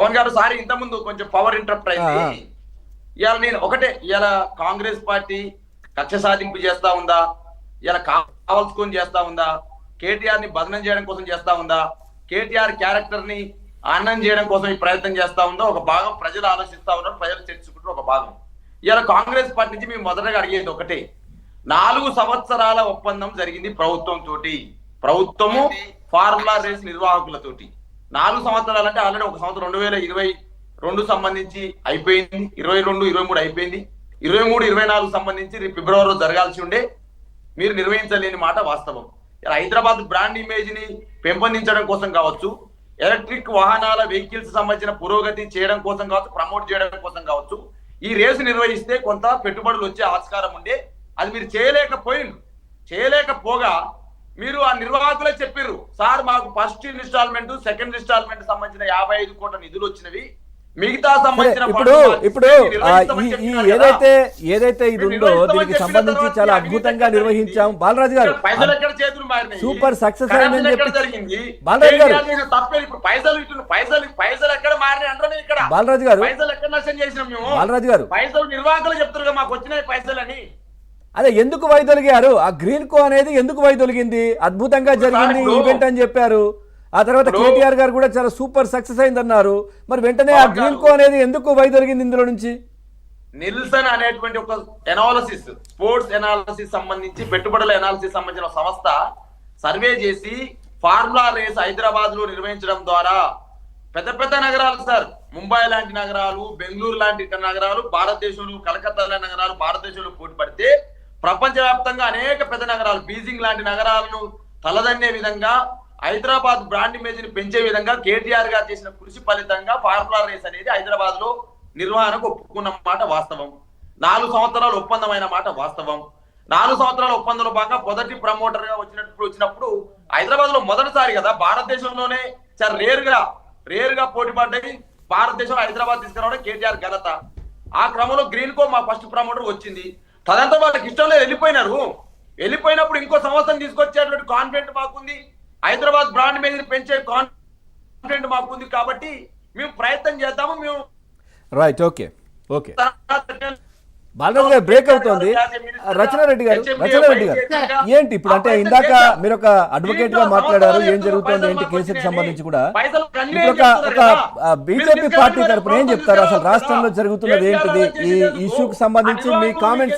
పవన్ గారు సారీ ఇంత ముందు కొంచెం పవర్ ఇంటరప్ట్ అయింది. ఇవాళ నేను ఒకటే, ఇవాళ కాంగ్రెస్ పార్టీ కక్ష సాధింపు చేస్తా ఉందా, ఇలా కావాల్సుకొని చేస్తా ఉందా, కేటీఆర్ ని బదనం చేయడం కోసం చేస్తా ఉందా, కేటీఆర్ క్యారెక్టర్ ని ఆనందం చేయడం కోసం ఈ ప్రయత్నం చేస్తా ఉందో ఒక భాగం ప్రజలు ఆలోచిస్తా ఉన్నారు, ప్రజలు చర్చించుకుంటారు ఒక భాగం. ఇలా కాంగ్రెస్ పార్టీ నుంచి మేము మొదటగా అడిగేది ఒకటే, 4 సంవత్సరాల ఒప్పందం జరిగింది ప్రభుత్వం తోటి, ప్రభుత్వము ఫార్ములా రేస్ నిర్వాహకులతోటి. 4 సంవత్సరాలు అంటే ఆల్రెడీ ఒక సంవత్సరం 2022 సంబంధించి అయిపోయింది, 22, 23 అయిపోయింది, 23, 24 సంబంధించి ఫిబ్రవరిలో జరగాల్సి ఉండే, మీరు నిర్వహించలేని మాట వాస్తవం. హైదరాబాద్ బ్రాండ్ ఇమేజ్ ని పెంపొందించడం కోసం కావచ్చు, ఎలక్ట్రిక్ వాహనాల వెహికల్స్ సంబంధించిన పురోగతి చేయడం కోసం కావచ్చు, ప్రమోట్ చేయడం కోసం కావచ్చు, ఈ రేసు నిర్వహిస్తే కొంత పెట్టుబడులు వచ్చే ఆస్కారం ఉండే, అది మీరు చేయలేకపోగా మీరు ఆ నిర్వాహకులే చెప్పారు, సార్ మాకు ఫస్ట్ ఇన్స్టాల్మెంట్ సెకండ్ ఇన్స్టాల్మెంట్ సంబంధించిన 55 కోట్ల నిధులు వచ్చినవి, మిగతా సంబంధించిన ఇప్పుడు ఏదైతే ఇది ఉందో దీనికి సంబంధించి చాలా అద్భుతంగా నిర్వహించాం. బాలరాజు గారు పైసలు ఎక్కడ చేతులు మారినాయి, సూపర్ సక్సెస్ అయిందని చెప్పి జరిగింది. బాలరాజు గారు తప్పే, ఇప్పుడు పైసలు ఎక్కడ మారినాయి అంటే ఇక్కడ బాలరాజు గారు పైసలు ఎక్కడ నష్టం చేసినాం మేము, బాలరాజు గారు పైసలు నిర్వాహకులు చెప్తారు మాకు వచ్చినాయి పైసలు అని. అదే ఎందుకు వైదొలిగారు, ఆ గ్రీన్ కో అనేది ఎందుకు వైదొలిగింది, అద్భుతంగా జరిగింది ఈవెంట్ అని చెప్పారు. ఆ తర్వాత కేటీఆర్ గారు కూడా చాలా సూపర్ సక్సెస్ అయిందన్నారు. మరి వెంటనే ఆ గ్రీన్ కో అనేది ఎందుకు వైదొలిగింది ఇందులో నుంచి? నిల్సన్ అనేటువంటి ఒక ఎనాలిసిస్, స్పోర్ట్స్ ఎనాలిసిస్ సంబంధించి, పెట్టుబడుల ఎనాలిసిస్ సంబంధించిన సంస్థ సర్వే చేసి ఫార్ములా రేస్ హైదరాబాద్ లో నిర్వహించడం ద్వారా పెద్ద నగరాలు సార్, ముంబై లాంటి నగరాలు, బెంగళూరు లాంటి నగరాలు భారతదేశంలో, కలకత్తా లాంటి నగరాలు భారతదేశంలో పోటీ పడితే ప్రపంచవ్యాప్తంగా అనేక పెద్ద నగరాలు, బీజింగ్ లాంటి నగరాలను తలదన్నే విధంగా హైదరాబాద్ బ్రాండ్ ఇమేజ్ ని పెంచే విధంగా కేటీఆర్ గారు చేసిన కృషి ఫలితంగా ఫార్ములా రేస్ అనేది హైదరాబాద్ లో నిర్వహణకు ఒప్పుకున్న మాట వాస్తవం. 4 సంవత్సరాలు ఒప్పందమైన మాట వాస్తవం. 4 సంవత్సరాల ఒప్పందంలో భాగంగా మొదటి ప్రమోటర్ గా వచ్చినప్పుడు హైదరాబాద్ లో మొదటిసారి కదా భారతదేశంలోనే చాలా రేర్ గా పోటీ పడ్డాయి, భారతదేశంలో హైదరాబాద్ తీసుకురావడం కేటీఆర్ ఘనత. ఆ క్రమంలో గ్రీన్ కో మా ఫస్ట్ ప్రమోటర్ వచ్చింది. తదంతా వాళ్ళకి ఇష్టం లేదు, వెళ్ళిపోయినప్పుడు ఇంకో సంవత్సరం తీసుకొచ్చేటువంటి కాన్ఫిడెంట్ మాకుంది, హైదరాబాద్ బ్రాండ్ మీద పెంచే కాన్ఫిడెంట్ మాకుంది, కాబట్టి మేము ప్రయత్నం చేద్దాము. మేము రైట్, ఓకే బాలరాజు గారు బ్రేక్ అవుతోంది. రచనారెడ్డి గారు ఏంటి ఇప్పుడు, అంటే ఇందాక మీరు ఒక అడ్వకేట్ గా మాట్లాడారు, ఏం జరుగుతోంది ఏంటి కేసుకి సంబంధించి కూడా. ఇప్పుడు ఒక బీజేపీ పార్టీ తరపున ఏం చెప్తారు, అసలు రాష్ట్రంలో జరుగుతున్నది ఏంటిది, ఈ ఇష్యూకి సంబంధించి మీ కామెంట్స్